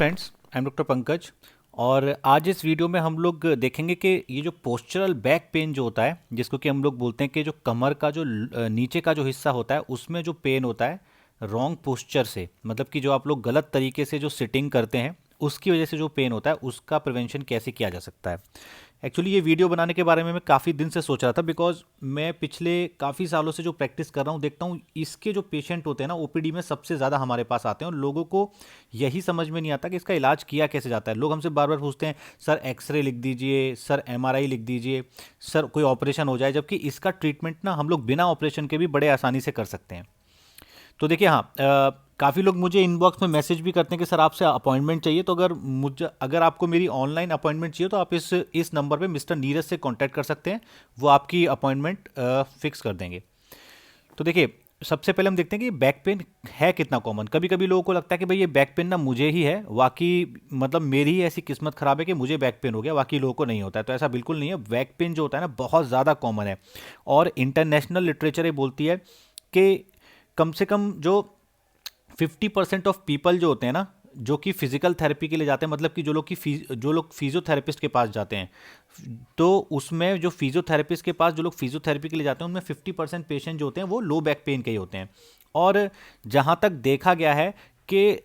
Friends, I am doctor Pankaj. और आज इस वीडियो में हम लोग देखेंगे कि ये जो पोस्चरल बैक पेन जो होता है, जिसको कि हम लोग बोलते हैं कि जो कमर का जो नीचे का जो हिस्सा होता है उसमें जो पेन होता है रॉन्ग पोस्चर से, मतलब कि जो आप लोग गलत तरीके से जो सिटिंग करते हैं उसकी वजह से जो पेन होता है उसका प्रिवेंशन कैसे किया जा सकता है। एक्चुअली ये वीडियो बनाने के बारे में मैं काफ़ी दिन से सोच रहा था, बिकॉज मैं पिछले काफ़ी सालों से जो प्रैक्टिस कर रहा हूँ देखता हूँ इसके जो पेशेंट होते हैं ना ओपीडी में सबसे ज़्यादा हमारे पास आते हैं, और लोगों को यही समझ में नहीं आता कि इसका इलाज किया कैसे जाता है। लोग हमसे बार बार पूछते हैं, सर एक्सरे लिख दीजिए, सर एमआरआई लिख दीजिए, सर कोई ऑपरेशन हो जाए, जबकि इसका ट्रीटमेंट ना हम लोग बिना ऑपरेशन के भी बड़े आसानी से कर सकते हैं। तो देखिए, हाँ, काफ़ी लोग मुझे इनबॉक्स में मैसेज भी करते हैं कि सर आपसे अपॉइंटमेंट चाहिए। तो अगर आपको मेरी ऑनलाइन अपॉइंटमेंट चाहिए तो आप इस नंबर पे मिस्टर नीरज से कांटेक्ट कर सकते हैं, वो आपकी अपॉइंटमेंट फिक्स कर देंगे। तो देखिए, सबसे पहले हम देखते हैं कि बैक पेन है कितना कॉमन। कभी कभी लोगों को लगता है कि भाई ये बैक पेन ना मुझे ही है, वाकई मतलब मेरी ही ऐसी किस्मत खराब है कि मुझे बैक पेन हो गया, बाकी लोगों को नहीं होता है। तो ऐसा बिल्कुल नहीं है। बैक पेन जो होता है ना बहुत ज़्यादा कॉमन है, और इंटरनेशनल लिटरेचर ये बोलती है कि कम से कम जो 50% ऑफ पीपल जो होते हैं ना, जो कि फिजिकल थेरेपी के लिए जाते हैं, मतलब कि जो लोग फिजियोथेरेपिस्ट के पास जाते हैं, तो उसमें जो फिजियोथेरेपिस्ट के पास जो लोग फिजियोथेरेपी के लिए जाते हैं उनमें 50% पेशेंट जो होते हैं वो लो बैक पेन के ही होते हैं। और जहाँ तक देखा गया है कि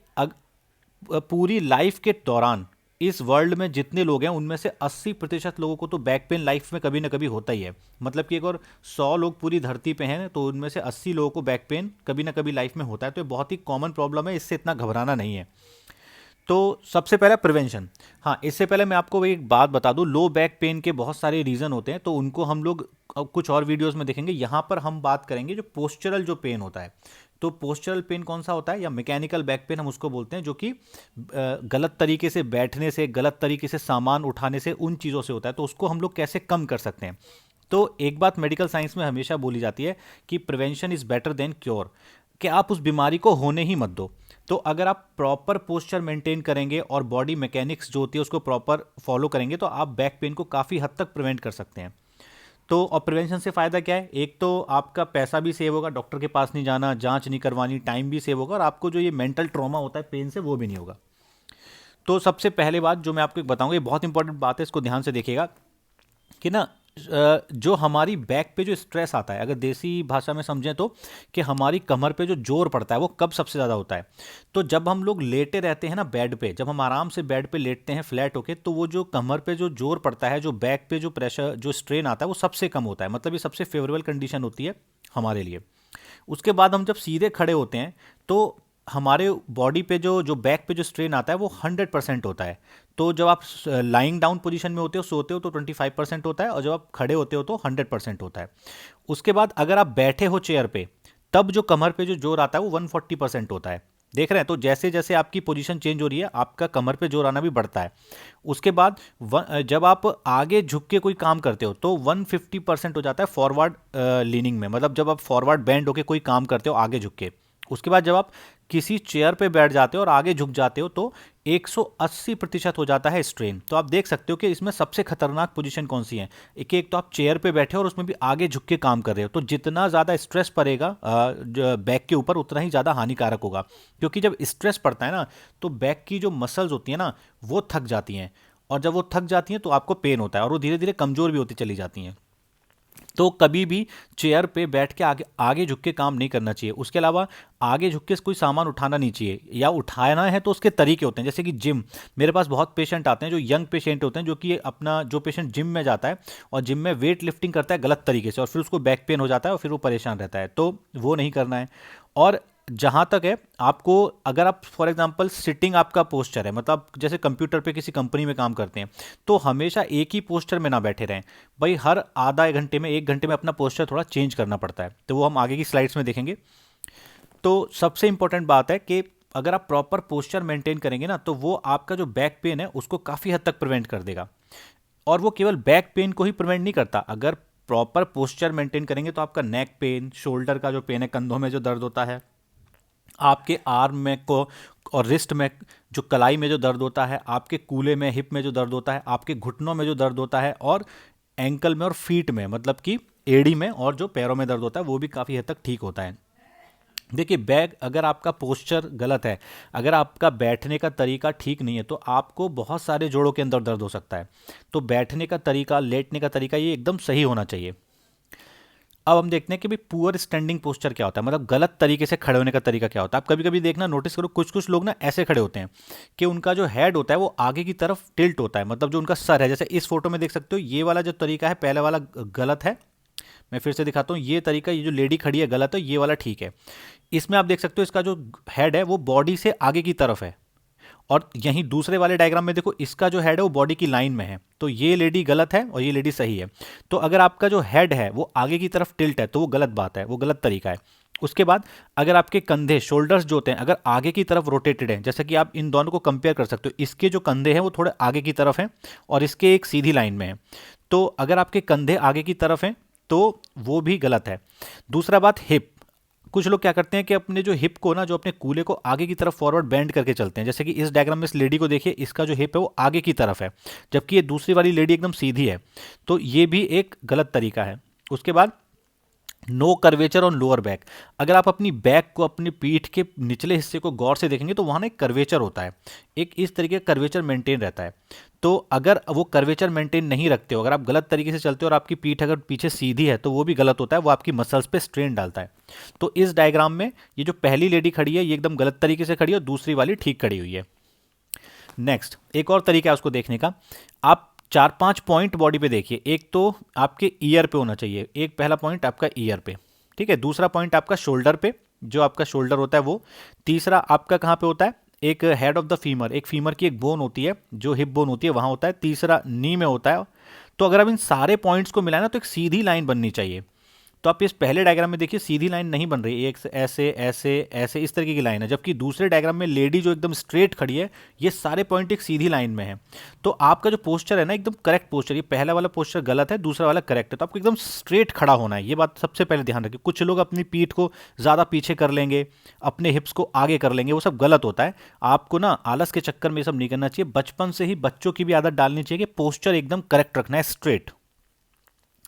पूरी लाइफ के दौरान इस वर्ल्ड में जितने लोग हैं उनमें से 80% लोगों को तो बैक पेन लाइफ में कभी ना कभी होता ही है। मतलब कि अगर 100 लोग पूरी धरती पे हैं तो उनमें से 80 लोगों को बैक पेन कभी ना कभी लाइफ में होता है। तो ये बहुत ही कॉमन प्रॉब्लम है, इससे इतना घबराना नहीं है। तो सबसे पहला प्रिवेंशन। हाँ, इससे पहले मैं आपको एक बात बता दूं, लो बैक पेन के बहुत सारे रीज़न होते हैं, तो उनको हम लोग अब कुछ और वीडियोस में देखेंगे। यहाँ पर हम बात करेंगे जो पोस्चरल जो पेन होता है। तो पोस्चरल पेन कौन सा होता है, या मैकेनिकल बैक पेन हम उसको बोलते हैं, जो कि गलत तरीके से बैठने से, गलत तरीके से सामान उठाने से, उन चीज़ों से होता है। तो उसको हम लोग कैसे कम कर सकते हैं। तो एक बात मेडिकल साइंस में हमेशा बोली जाती है कि prevention is better than cure, कि आप उस बीमारी को होने ही मत दो। तो अगर आप प्रॉपर पोस्चर मेंटेन करेंगे और बॉडी मैकेनिक्स जो होती है उसको प्रॉपर फॉलो करेंगे तो आप बैक पेन को काफ़ी हद तक प्रिवेंट कर सकते हैं। तो और प्रिवेंशन से फ़ायदा क्या है, एक तो आपका पैसा भी सेव होगा, डॉक्टर के पास नहीं जाना, जांच नहीं करवानी, टाइम भी सेव होगा, और आपको जो ये मेंटल ट्रॉमा होता है पेन से वो भी नहीं होगा। तो सबसे पहले बात जो मैं आपको एक बताऊंगा, ये बहुत इंपॉर्टेंट बात है, इसको ध्यान से देखिएगा कि ना, जो हमारी बैक पे जो स्ट्रेस आता है, अगर देसी भाषा में समझें तो, कि हमारी कमर पे जो जोर पड़ता है वो कब सबसे ज़्यादा होता है। तो जब हम लोग लेटे रहते हैं ना बेड पे, जब हम आराम से बेड पे लेटते हैं फ्लैट होके, तो वो जो कमर पे जो जोर पड़ता है, जो बैक पे जो प्रेशर जो स्ट्रेन आता है वो सबसे कम होता है। मतलब ये सबसे फेवरेबल कंडीशन होती है हमारे लिए। उसके बाद हम जब सीधे खड़े होते हैं तो हमारे बॉडी पे जो जो बैक पे जो स्ट्रेन आता है वो 100% होता है। तो जब आप लाइंग डाउन पोजीशन में होते हो, सोते हो, तो 25% होता है, और जब आप खड़े होते हो तो 100% होता है। उसके बाद अगर आप बैठे हो चेयर पे, तब जो कमर पे जो जोर आता है वो 140% होता है। देख रहे हैं, तो जैसे जैसे आपकी पोजीशन चेंज हो रही है आपका कमर पे जोर आना भी बढ़ता है। उसके बाद जब आप आगे झुक के कोई काम करते हो तो 150% हो जाता है फॉरवर्ड लीनिंग में, मतलब जब आप फॉरवर्ड बेंड होके कोई काम करते हो आगे झुक के। उसके बाद जब आप किसी चेयर पे बैठ जाते हो और आगे झुक जाते हो तो 180% हो जाता है स्ट्रेन। तो आप देख सकते हो कि इसमें सबसे खतरनाक पोजीशन कौन सी है। एक तो आप चेयर पे बैठे हो और उसमें भी आगे झुक के काम कर रहे हो, तो जितना ज़्यादा स्ट्रेस पड़ेगा बैक के ऊपर उतना ही ज़्यादा हानिकारक होगा। क्योंकि जब स्ट्रेस पड़ता है ना तो बैक की जो मसल्स होती हैं ना वो थक जाती हैं, और जब वो थक जाती हैं तो आपको पेन होता है, और वो धीरे धीरे कमज़ोर भी होती चली जाती हैं। तो कभी भी चेयर पे बैठ के आगे आगे झुक के काम नहीं करना चाहिए। उसके अलावा आगे झुक के कोई सामान उठाना नहीं चाहिए, या उठाना है तो उसके तरीके होते हैं। जैसे कि जिम, मेरे पास बहुत पेशेंट आते हैं जो यंग पेशेंट होते हैं, जो कि अपना जो पेशेंट जिम में जाता है और जिम में वेट लिफ्टिंग करता है गलत तरीके से, और फिर उसको बैक पेन हो जाता है और फिर वो परेशान रहता है, तो वो नहीं करना है। और जहाँ तक है, आपको अगर आप फॉर एग्जांपल सिटिंग आपका पोस्चर है, मतलब जैसे कंप्यूटर पे किसी कंपनी में काम करते हैं, तो हमेशा एक ही पोस्चर में ना बैठे रहें भाई। हर आधा एक घंटे में, एक घंटे में अपना पोस्चर थोड़ा चेंज करना पड़ता है, तो वो हम आगे की स्लाइड्स में देखेंगे। तो सबसे इंपॉर्टेंट बात है कि अगर आप प्रॉपर पोस्चर मेंटेन करेंगे ना तो वो आपका जो बैक पेन है उसको काफ़ी हद तक प्रिवेंट कर देगा। और वो केवल बैक पेन को ही प्रिवेंट नहीं करता, अगर प्रॉपर पोस्चर मेंटेन करेंगे तो आपका नेक पेन, शोल्डर का जो पेन है, कंधों में जो दर्द होता है, आपके आर्म में को और रिस्ट में जो कलाई में जो दर्द होता है, आपके कूल्हे में, हिप में जो दर्द होता है, आपके घुटनों में जो दर्द होता है, और एंकल में और फीट में, मतलब कि एड़ी में और जो पैरों में दर्द होता है, वो भी काफ़ी हद तक ठीक होता है। देखिए बैक अगर आपका पोस्चर गलत है, अगर आपका बैठने का तरीका ठीक नहीं है, तो आपको बहुत सारे जोड़ों के अंदर दर्द हो सकता है। तो बैठने का तरीका, लेटने का तरीका ये एकदम सही होना चाहिए। अब हम देखते हैं कि भाई पुअर स्टैंडिंग पोस्चर क्या होता है, मतलब गलत तरीके से खड़े होने का तरीका क्या होता है। आप कभी कभी देखना, नोटिस करो, कुछ कुछ लोग ना ऐसे खड़े होते हैं कि उनका जो हेड होता है वो आगे की तरफ टिल्ट होता है, मतलब जो उनका सर है, जैसे इस फोटो में देख सकते हो, ये वाला जो तरीका है पहले वाला गलत है। मैं फिर से दिखाता हूँ, ये तरीका, ये जो लेडी खड़ी है गलत है, ये वाला ठीक है। इसमें आप देख सकते हो इसका जो हेड है वो बॉडी से आगे की तरफ है, और यहीं दूसरे वाले डायग्राम में देखो इसका जो हेड है वो बॉडी की लाइन में है। तो ये लेडी गलत है और ये लेडी सही है। तो अगर आपका जो हेड है वो आगे की तरफ टिल्ट है तो वो गलत बात है, वो गलत तरीका है। उसके बाद अगर आपके कंधे, शोल्डर्स जो होते हैं, अगर आगे की तरफ रोटेटेड हैं, जैसे कि आप इन दोनों को कंपेयर कर सकते हो, इसके जो कंधे हैं वो थोड़े आगे की तरफ हैं और इसके एक सीधी लाइन में है। तो अगर आपके कंधे आगे की तरफ हैं तो वो भी गलत है। दूसरा बात, हिप। कुछ लोग क्या करते हैं कि अपने जो हिप को ना, जो अपने कूल्हे को आगे की तरफ फॉरवर्ड बेंड करके चलते हैं, जैसे कि इस डायग्राम में इस लेडी को देखिए, इसका जो हिप है वो आगे की तरफ है, जबकि ये दूसरी वाली लेडी एकदम सीधी है। तो ये भी एक गलत तरीका है। उसके बाद no curvature on lower back. अगर आप अपनी बैक को, अपनी पीठ के निचले हिस्से को गौर से देखेंगे तो वहाँ ना एक कर्वेचर होता है, एक इस तरीके का कर्वेचर मेंटेन रहता है। तो अगर वो कर्वेचर मेंटेन नहीं रखते हो, अगर आप गलत तरीके से चलते हो और आपकी पीठ अगर पीछे सीधी है तो वो भी गलत होता है, वो आपकी मसल्स पे स्ट्रेन डालता है। तो इस डायग्राम में ये जो पहली लेडी खड़ी है ये एकदम गलत तरीके से खड़ी है और दूसरी वाली ठीक खड़ी हुई है। नेक्स्ट, एक और तरीका है उसको देखने का। आप 4-5 पॉइंट बॉडी पे देखिए। एक तो आपके ईयर पे होना चाहिए, एक पहला पॉइंट आपका ईयर पे, ठीक है। दूसरा पॉइंट आपका शोल्डर पे, जो आपका शोल्डर होता है वो। तीसरा आपका कहाँ पे होता है, एक हेड ऑफ द फीमर, एक फीमर की एक बोन होती है जो हिप बोन होती है, वहाँ होता है। तीसरा नी में होता है। तो अगर आप इन सारे पॉइंट्स को मिलाए ना तो एक सीधी लाइन बननी चाहिए। तो आप इस पहले डायग्राम में देखिए सीधी लाइन नहीं बन रही, एक ऐसे ऐसे ऐसे इस तरीके की लाइन है, जबकि दूसरे डायग्राम में लेडी जो एकदम स्ट्रेट खड़ी है, ये सारे पॉइंट एक सीधी लाइन में है। तो आपका जो पोस्चर है ना एकदम करेक्ट पोस्चर, ये पहला वाला पोस्चर गलत है, दूसरा वाला करेक्ट है। तो आपको एकदम स्ट्रेट खड़ा होना है, ये बात सबसे पहले ध्यान रखिए। कुछ लोग अपनी पीठ को ज़्यादा पीछे कर लेंगे, अपने हिप्स को आगे कर लेंगे, वो सब गलत होता है। आपको ना आलस के चक्कर में ये सब नहीं करना चाहिए। बचपन से ही बच्चों की भी आदत डालनी चाहिए कि पोस्चर एकदम करेक्ट रखना है, स्ट्रेट।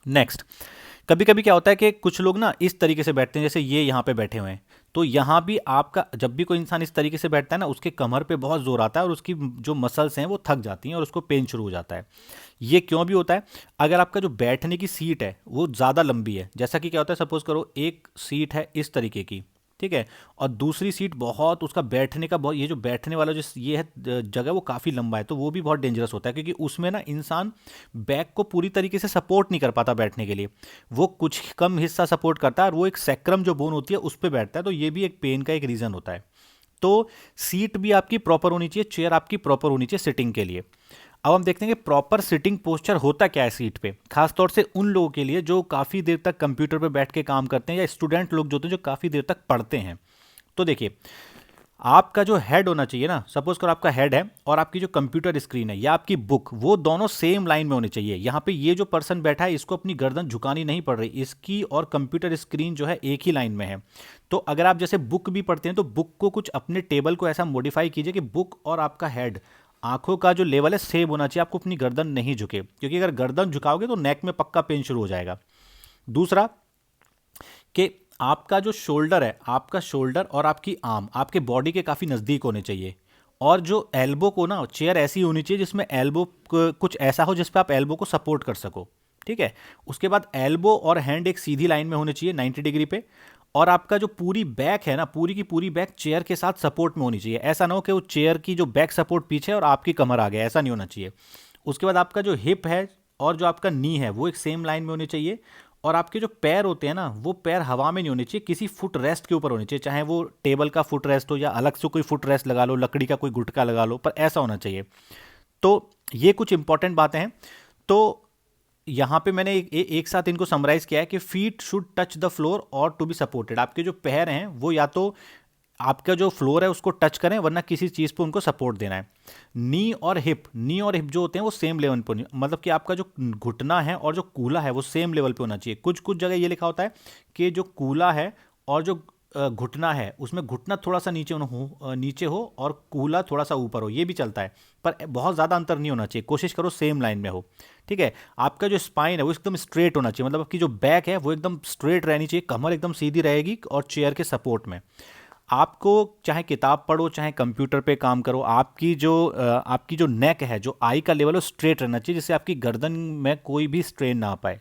नेक्स्ट, कभी कभी क्या होता है कि कुछ लोग ना इस तरीके से बैठते हैं, जैसे ये यहाँ पे बैठे हुए हैं। तो यहाँ भी आपका, जब भी कोई इंसान इस तरीके से बैठता है ना, उसके कमर पे बहुत जोर आता है और उसकी जो मसल्स हैं वो थक जाती हैं और उसको पेन शुरू हो जाता है। ये क्यों भी होता है, अगर आपका जो बैठने की सीट है वो ज़्यादा लंबी है, जैसा कि क्या होता है, सपोज करो एक सीट है इस तरीके की, ठीक है, और दूसरी सीट बहुत, उसका बैठने का बहुत, ये जो बैठने वाला जो ये है जगह वो काफ़ी लंबा है, तो वो भी बहुत डेंजरस होता है, क्योंकि उसमें ना इंसान बैक को पूरी तरीके से सपोर्ट नहीं कर पाता बैठने के लिए, वो कुछ कम हिस्सा सपोर्ट करता है और वो एक सैक्रम जो बोन होती है उस पर बैठता है। तो ये भी एक पेन का एक रीज़न होता है। तो सीट भी आपकी प्रॉपर होनी चाहिए, चेयर आपकी प्रॉपर होनी चाहिए सिटिंग के लिए। अब हम देखते हैं कि प्रॉपर सिटिंग पोस्चर होता क्या है सीट पे, खासतौर से उन लोगों के लिए जो काफ़ी देर तक कंप्यूटर पे बैठ के काम करते हैं, या स्टूडेंट लोग जो होते हैं जो काफ़ी देर तक पढ़ते हैं। तो देखिए, आपका जो हेड होना चाहिए ना, सपोज करो आपका हेड है और आपकी जो कंप्यूटर स्क्रीन है या आपकी बुक, वो दोनों सेम लाइन में होनी चाहिए। यहाँ पे ये जो पर्सन बैठा है इसको अपनी गर्दन झुकानी नहीं पड़ रही, इसकी और कंप्यूटर स्क्रीन जो है एक ही लाइन में है। तो अगर आप जैसे बुक भी पढ़ते हैं तो बुक को कुछ अपने टेबल को ऐसा मॉडिफाई कीजिए कि बुक और आपका हेड, आंखों का जो लेवल है सेम होना चाहिए। आपको अपनी गर्दन नहीं झुके, क्योंकि अगर गर्दन झुकाओगे तो नेक में पक्का पेन शुरू हो जाएगा। दूसरा कि आपका जो शोल्डर है, आपका शोल्डर और आपकी आर्म आपके बॉडी के काफ़ी नज़दीक होने चाहिए, और जो एल्बो को ना, चेयर ऐसी होनी चाहिए जिसमें एल्बो कुछ ऐसा हो जिस पे आप एल्बो को सपोर्ट कर सको, ठीक है। उसके बाद एल्बो और हैंड एक सीधी लाइन में होने चाहिए 90 डिग्री पे, और आपका जो पूरी बैक है ना, पूरी की पूरी बैक चेयर के साथ सपोर्ट में होनी चाहिए। ऐसा ना हो कि वो चेयर की जो बैक सपोर्ट पीछे है और आपकी कमर आ गया, ऐसा नहीं होना चाहिए। उसके बाद आपका जो हिप है और जो आपका नी है वो एक सेम लाइन में होनी चाहिए, और आपके जो पैर होते हैं ना, वो पैर हवा में नहीं होने चाहिए, किसी फुट रेस्ट के ऊपर होने चाहिए, चाहे वो टेबल का फुट रेस्ट हो या अलग से कोई फुट रेस्ट लगा लो, लकड़ी का कोई गुटका लगा लो, पर ऐसा होना चाहिए। तो ये कुछ इंपॉर्टेंट बातें हैं। तो यहाँ पे मैंने एक साथ इनको समराइज किया है कि feet should touch the floor और टू बी सपोर्टेड। आपके जो पैर हैं वो या तो आपका जो फ्लोर है उसको टच करें, वरना किसी चीज़ पे उनको सपोर्ट देना है। नी और हिप जो होते हैं वो सेम लेवल पे, मतलब कि आपका जो घुटना है और जो कूल्हा है वो सेम लेवल पे होना चाहिए। कुछ कुछ जगह ये लिखा होता है कि जो कूल्हा है और जो घुटना है उसमें घुटना थोड़ा सा नीचे हो और कूल्हा थोड़ा सा ऊपर हो, ये भी चलता है, पर बहुत ज़्यादा अंतर नहीं होना चाहिए, कोशिश करो सेम लाइन में हो। ठीक है, आपका जो स्पाइन है वो एकदम स्ट्रेट होना चाहिए, मतलब आपकी जो बैक है वो एकदम स्ट्रेट रहनी चाहिए, कमर एकदम सीधी रहेगी और चेयर के सपोर्ट में। आपको चाहे किताब पढ़ो चाहे कंप्यूटर पे काम करो, आपकी जो नेक है, जो आई का लेवल है स्ट्रेट रहना चाहिए, जिससे आपकी गर्दन में कोई भी स्ट्रेन ना आ पाए।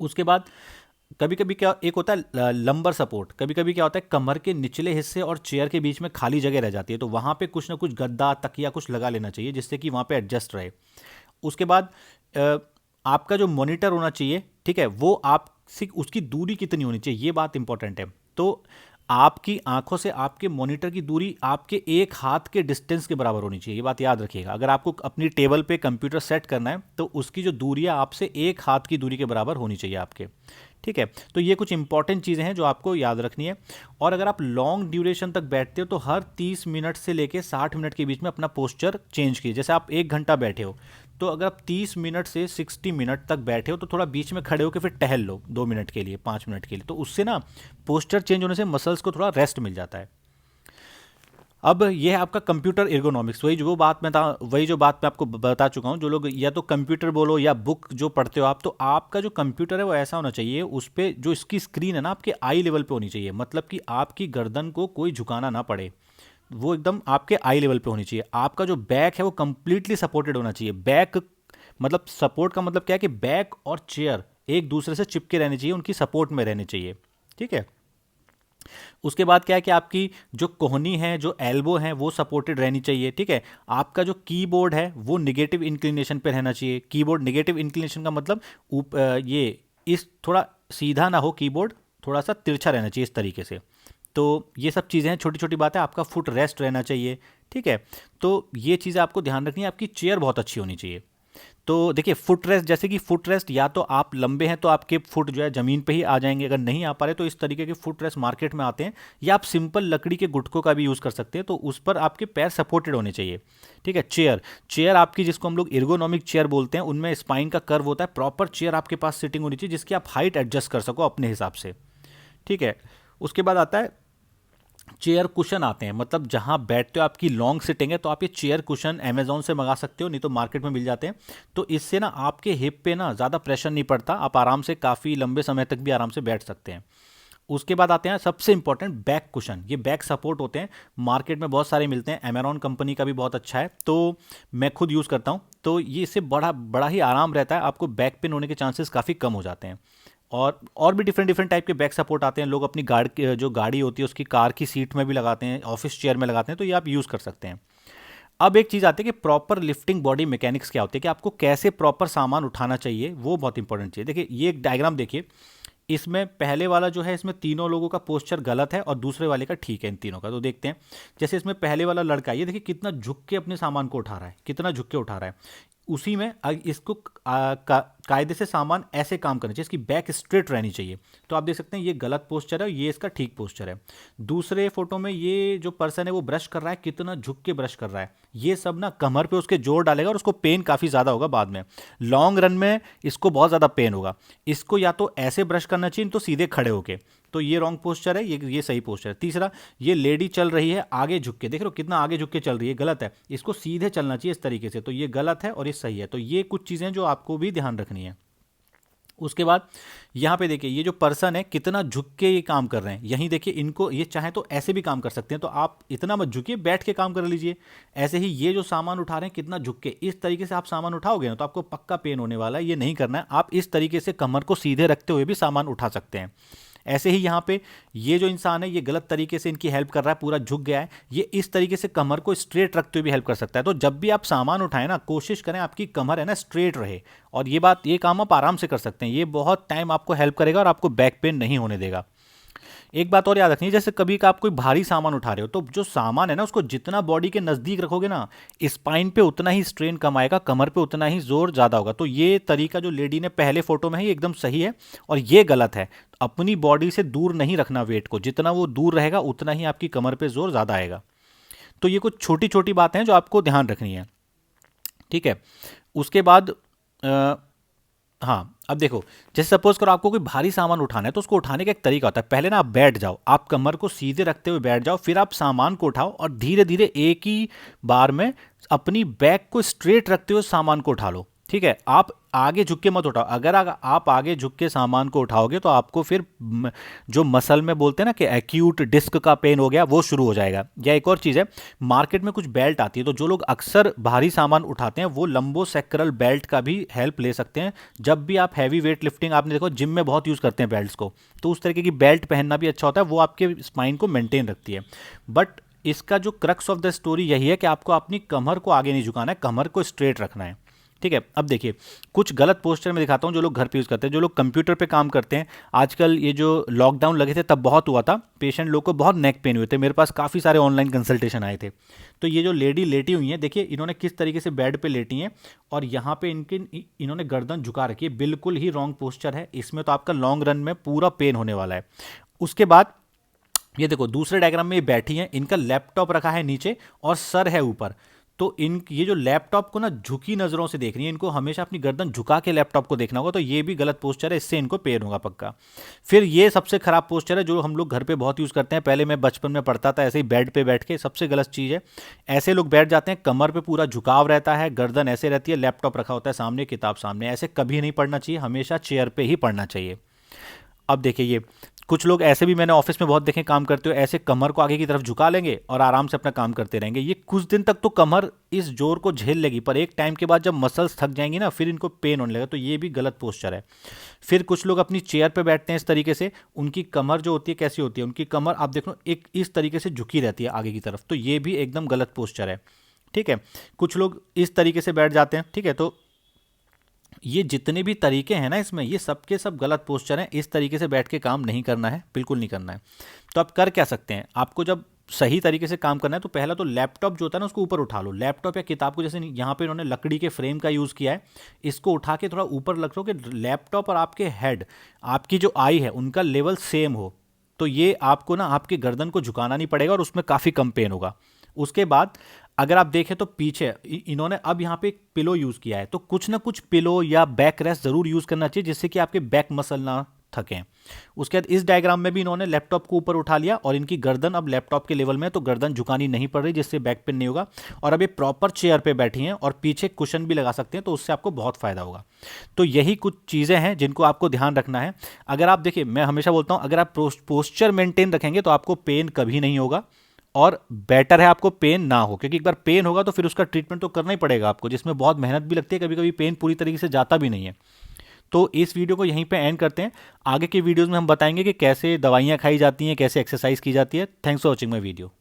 उसके बाद कभी कभी क्या एक होता है लंबर सपोर्ट, कभी कभी क्या होता है कमर के निचले हिस्से और चेयर के बीच में खाली जगह रह जाती है, तो वहाँ पे कुछ ना कुछ गद्दा तकिया कुछ लगा लेना चाहिए, जिससे कि वहाँ पे एडजस्ट रहे। उसके बाद अ, आपका जो मॉनिटर होना चाहिए, ठीक है, वो आपसे उसकी दूरी कितनी होनी चाहिए, ये बात इंपॉर्टेंट है। तो आपकी आंखों से आपके मॉनिटर की दूरी आपके एक हाथ के डिस्टेंस के बराबर होनी चाहिए, ये बात याद रखिएगा। अगर आपको अपनी टेबल पे कंप्यूटर सेट करना है तो उसकी जो दूरी है आपसे एक हाथ की दूरी के बराबर होनी चाहिए आपके। ठीक है, तो ये कुछ इंपॉर्टेंट चीज़ें हैं जो आपको याद रखनी है। और अगर आप लॉन्ग ड्यूरेशन तक बैठते हो तो हर 30 मिनट से लेके 60 मिनट के बीच में अपना पोस्चर चेंज कीजिए। जैसे आप 1 घंटा बैठे हो, तो अगर आप 30 मिनट से 60 मिनट तक बैठे हो तो थोड़ा बीच में खड़े होकर फिर टहल लो 2 मिनट के लिए, 5 मिनट के लिए, तो उससे ना पोस्चर चेंज होने से मसल्स को थोड़ा रेस्ट मिल जाता है। अब ये है आपका कंप्यूटर एर्गोनॉमिक्स, वही जो बात मैं आपको बता चुका हूँ। जो लोग या तो कंप्यूटर बोलो या बुक जो पढ़ते हो आप, तो आपका जो कंप्यूटर है वो ऐसा होना चाहिए, उस पर जो इसकी स्क्रीन है ना आपके आई लेवल पे होनी चाहिए, मतलब कि आपकी गर्दन को कोई झुकाना ना पड़े, वो एकदम आपके आई लेवल पे होनी चाहिए। आपका जो बैक है वो कंप्लीटली सपोर्टेड होना चाहिए। बैक मतलब सपोर्ट का मतलब क्या है कि बैक और चेयर एक दूसरे से चिपके रहने चाहिए, उनकी सपोर्ट में रहने चाहिए। ठीक है, उसके बाद क्या है कि आपकी जो कोहनी है, जो एल्बो है, वो सपोर्टेड रहनी चाहिए। ठीक है, आपका जो कीबोर्ड है वो निगेटिव इंक्लिनेशन पे रहना चाहिए। कीबोर्ड निगेटिव इंक्लिनेशन का मतलब ये इस थोड़ा सीधा ना हो, कीबोर्ड थोड़ा सा तिरछा रहना चाहिए इस तरीके से। तो ये सब चीज़ें हैं, छोटी छोटी बातें। आपका फुट रेस्ट रहना चाहिए। ठीक है, तो ये चीज़ें आपको ध्यान रखनी है। आपकी चेयर बहुत अच्छी होनी चाहिए। तो देखिए फुट रेस्ट, जैसे कि फुट रेस्ट या तो आप लंबे हैं तो आपके फुट जो है ज़मीन पे ही आ जाएंगे, अगर नहीं आ पा रहे तो इस तरीके के फुट रेस्ट मार्केट में आते हैं, या आप सिंपल लकड़ी के गुटकों का भी यूज़ कर सकते हैं, तो उस पर आपके पैर सपोर्टेड होने चाहिए। ठीक है, चेयर चेयर आपकी जिसको हम लोग एर्गोनॉमिक चेयर बोलते हैं, उनमें स्पाइन का कर्व होता है, प्रॉपर चेयर आपके पास सिटिंग होनी चाहिए जिसकी आप हाइट एडजस्ट कर सको अपने हिसाब से। ठीक है, उसके बाद आता है चेयर कुशन आते हैं, मतलब जहां बैठते हो आपकी लॉन्ग सिटिंग है तो आप ये चेयर कुशन अमेजोन से मंगा सकते हो, नहीं तो मार्केट में मिल जाते हैं। तो इससे ना आपके हिप पे ना ज़्यादा प्रेशर नहीं पड़ता, आप आराम से काफ़ी लंबे समय तक भी आराम से बैठ सकते हैं। उसके बाद आते हैं सबसे इंपॉर्टेंट बैक कुशन, ये बैक सपोर्ट होते हैं, मार्केट में बहुत सारे मिलते हैं, एमेरॉन कंपनी का भी बहुत अच्छा है, तो मैं खुद यूज़ करता हूँ। तो ये इससे बड़ा बड़ा ही आराम रहता है, आपको बैक पेन होने के चांसेस काफ़ी कम हो जाते हैं। और भी डिफरेंट डिफरेंट टाइप के बैक सपोर्ट आते हैं, लोग अपनी जो गाड़ी होती है उसकी कार की सीट में भी लगाते हैं, ऑफिस चेयर में लगाते हैं, तो ये आप यूज़ कर सकते हैं। अब एक चीज़ आती है कि प्रॉपर लिफ्टिंग बॉडी मैकेनिक्स क्या होती है, कि आपको कैसे प्रॉपर सामान उठाना चाहिए, वो बहुत इंपॉर्टेंट चीज़ है। देखिए ये एक डायग्राम देखिए, इसमें पहले वाला जो है इसमें तीनों लोगों का पोस्चर गलत है और दूसरे वाले का ठीक है, इन तीनों का। तो देखते हैं, जैसे इसमें पहले वाला लड़का, ये देखिए कितना झुक के अपने सामान को उठा रहा है, कितना झुक के उठा रहा है। उसी में इसको कायदे से सामान ऐसे काम करना चाहिए, इसकी बैक स्ट्रेट रहनी चाहिए। तो आप देख सकते हैं ये गलत पोस्चर है, ये इसका ठीक पोस्चर है। दूसरे फोटो में ये जो पर्सन है वो ब्रश कर रहा है, कितना झुक के ब्रश कर रहा है, ये सब ना कमर पे उसके जोर डालेगा और उसको पेन काफ़ी ज़्यादा होगा बाद में, लॉन्ग रन में इसको बहुत ज़्यादा पेन होगा। इसको या तो ऐसे ब्रश करना चाहिए तो सीधे खड़े होके, तो ये रॉन्ग पोस्चर है, ये सही पोस्चर है। तीसरा, ये लेडी चल रही है आगे झुक के, देख रहे हो कितना आगे झुक के चल रही है, गलत है, इसको सीधे चलना चाहिए इस तरीके से, तो ये गलत है और ये सही है। तो ये कुछ चीज़ें जो आपको भी ध्यान रखनी है। उसके बाद यहाँ पे देखिए ये जो पर्सन है कितना झुक के ये काम कर रहे हैं, यहीं देखिए इनको ये चाहे तो ऐसे भी काम कर सकते हैं, तो आप इतना मत झुकिए, बैठ के काम कर लीजिए। ऐसे ही ये जो सामान उठा रहे हैं कितना झुक के, इस तरीके से आप सामान उठाओगे ना तो आपको पक्का पेन होने वाला है, ये नहीं करना है। आप इस तरीके से कमर को सीधे रखते हुए भी सामान उठा सकते हैं। ऐसे ही यहाँ पे ये जो इंसान है ये गलत तरीके से इनकी हेल्प कर रहा है, पूरा झुक गया है, ये इस तरीके से कमर को स्ट्रेट रखते हुए भी हेल्प कर सकता है। तो जब भी आप सामान उठाएं ना, कोशिश करें आपकी कमर है ना स्ट्रेट रहे, और ये काम आप आराम से कर सकते हैं, ये बहुत टाइम आपको हेल्प करेगा और आपको बैक पेन नहीं होने देगा। एक बात और याद रखनी है, जैसे कभी का आप कोई भारी सामान उठा रहे हो तो जो सामान है ना उसको जितना बॉडी के नज़दीक रखोगे ना, स्पाइन पे उतना ही स्ट्रेन कम आएगा, कमर पे उतना ही जोर ज़्यादा होगा। तो ये तरीका जो लेडी ने पहले फोटो में है ये एकदम सही है और ये गलत है। अपनी बॉडी से दूर नहीं रखना वेट को, जितना वो दूर रहेगा उतना ही आपकी कमर पे जोर ज़्यादा आएगा। तो ये कुछ छोटी छोटी बातें हैं जो आपको ध्यान रखनी है। ठीक है, उसके बाद हाँ, अब देखो, जैसे सपोज करो आपको कोई भारी सामान उठाना है तो उसको उठाने का एक तरीका होता है। पहले ना आप बैठ जाओ, आप कमर को सीधे रखते हुए बैठ जाओ, फिर आप सामान को उठाओ और धीरे धीरे एक ही बार में अपनी बैक को स्ट्रेट रखते हुए सामान को उठा लो। ठीक है, आप आगे झुक के मत उठाओ। अगर आप आगे झुक के सामान को उठाओगे तो आपको फिर जो मसल में बोलते हैं ना कि एक्यूट डिस्क का पेन हो गया, वो शुरू हो जाएगा। या एक और चीज़ है, मार्केट में कुछ बेल्ट आती है, तो जो लोग अक्सर भारी सामान उठाते हैं वो लंबोसेक्रल बेल्ट का भी हेल्प ले सकते हैं। जब भी आप हैवी वेट लिफ्टिंग, आपने देखो जिम में बहुत यूज़ करते हैं बेल्ट्स को, तो उस तरीके की बेल्ट पहनना भी अच्छा होता है, वो आपके स्पाइन को मेंटेन रखती है। बट इसका जो क्रक्स ऑफ द स्टोरी यही है कि आपको अपनी कमर को आगे नहीं झुकाना है, कमर को स्ट्रेट रखना है। ठीक है, अब देखिए कुछ गलत पोस्चर में दिखाता हूँ जो लोग घर पे यूज़ करते हैं। जो लोग कंप्यूटर पे काम करते हैं, आजकल ये जो लॉकडाउन लगे थे तब बहुत हुआ था, पेशेंट लोग को बहुत नेक पेन हुए थे। मेरे पास काफ़ी सारे ऑनलाइन कंसल्टेशन आए थे। तो ये जो लेडी लेटी हुई हैं, देखिए इन्होंने किस तरीके से बेड पे लेटी हैं और यहाँ पे इन्होंने गर्दन झुका रखी है, बिल्कुल ही रॉन्ग पोस्चर है। इसमें तो आपका लॉन्ग रन में पूरा पेन होने वाला है। उसके बाद ये देखो दूसरे डायग्राम में ये बैठी हैं, इनका लैपटॉप रखा है नीचे और सर है ऊपर। तो इन ये जो लैपटॉप को ना झुकी नज़रों से देख रही है, इनको हमेशा अपनी गर्दन झुका के लैपटॉप को देखना होगा। तो ये भी गलत पोस्चर है, इससे इनको पेन होगा पक्का। फिर ये सबसे खराब पोस्चर है जो हम लोग घर पे बहुत यूज़ करते हैं। पहले मैं बचपन में पढ़ता था ऐसे ही बेड पे बैठ के, सबसे गलत चीज़ है। ऐसे लोग बैठ जाते हैं, कमर पे पूरा झुकाव रहता है, गर्दन ऐसे रहती है, लैपटॉप रखा होता है सामने, किताब सामने। ऐसे कभी नहीं पढ़ना चाहिए, हमेशा चेयर पे ही पढ़ना चाहिए। अब देखिए ये कुछ लोग ऐसे भी मैंने ऑफिस में बहुत देखे काम करते हुए, ऐसे कमर को आगे की तरफ झुका लेंगे और आराम से अपना काम करते रहेंगे। ये कुछ दिन तक तो कमर इस जोर को झेल लेगी, पर एक टाइम के बाद जब मसल्स थक जाएंगी ना, फिर इनको पेन होने लगेगा। तो ये भी गलत पोस्चर है। फिर कुछ लोग अपनी चेयर पे बैठते हैं इस तरीके से, उनकी कमर जो होती है कैसी होती है, उनकी कमर आप देखो एक इस तरीके से झुकी रहती है आगे की तरफ। तो ये भी एकदम गलत पोस्चर है। ठीक है, कुछ लोग इस तरीके से बैठ जाते हैं। ठीक है, तो ये जितने भी तरीके हैं ना इसमें, ये सब के सब गलत पोस्चर हैं। इस तरीके से बैठ के काम नहीं करना है, बिल्कुल नहीं करना है। तो आप कर क्या सकते हैं, आपको जब सही तरीके से काम करना है तो पहला तो लैपटॉप जो होता है ना उसको ऊपर उठा लो। लैपटॉप या किताब को, जैसे यहाँ पे इन्होंने लकड़ी के फ्रेम का यूज़ किया है, इसको उठा के थोड़ा ऊपर रख लो कि लैपटॉप और आपके हेड, आपकी जो आई है उनका लेवल सेम हो। तो ये आपको ना आपकी गर्दन को झुकाना नहीं पड़ेगा और उसमें काफ़ी कम पेन होगा। उसके बाद अगर आप देखें तो पीछे इन्होंने अब यहाँ पे एक पिलो यूज़ किया है, तो कुछ ना कुछ पिलो या बैक रेस्ट ज़रूर यूज़ करना चाहिए जिससे कि आपके बैक मसल ना थकें। उसके बाद इस डायग्राम में भी इन्होंने लैपटॉप को ऊपर उठा लिया और इनकी गर्दन अब लैपटॉप के लेवल में है, तो गर्दन झुकानी नहीं पड़ रही जिससे बैक पेन नहीं होगा। और अब ये प्रॉपर चेयर पे बैठी हैं और पीछे कुशन भी लगा सकते हैं, तो उससे आपको बहुत फ़ायदा होगा। तो यही कुछ चीज़ें हैं जिनको आपको ध्यान रखना है। अगर आप देखिए, मैं हमेशा बोलता हूँ अगर आप पोस्चर मेंटेन रखेंगे तो आपको पेन कभी नहीं होगा, और बेटर है आपको पेन ना हो, क्योंकि एक बार पेन होगा तो फिर उसका ट्रीटमेंट तो करना ही पड़ेगा आपको, जिसमें बहुत मेहनत भी लगती है, कभी कभी पेन पूरी तरीके से जाता भी नहीं है। तो इस वीडियो को यहीं पे एंड करते हैं। आगे के वीडियोस में हम बताएंगे कि कैसे दवाइयाँ खाई जाती हैं, कैसे एक्सरसाइज की जाती है। Thanks for watching my video.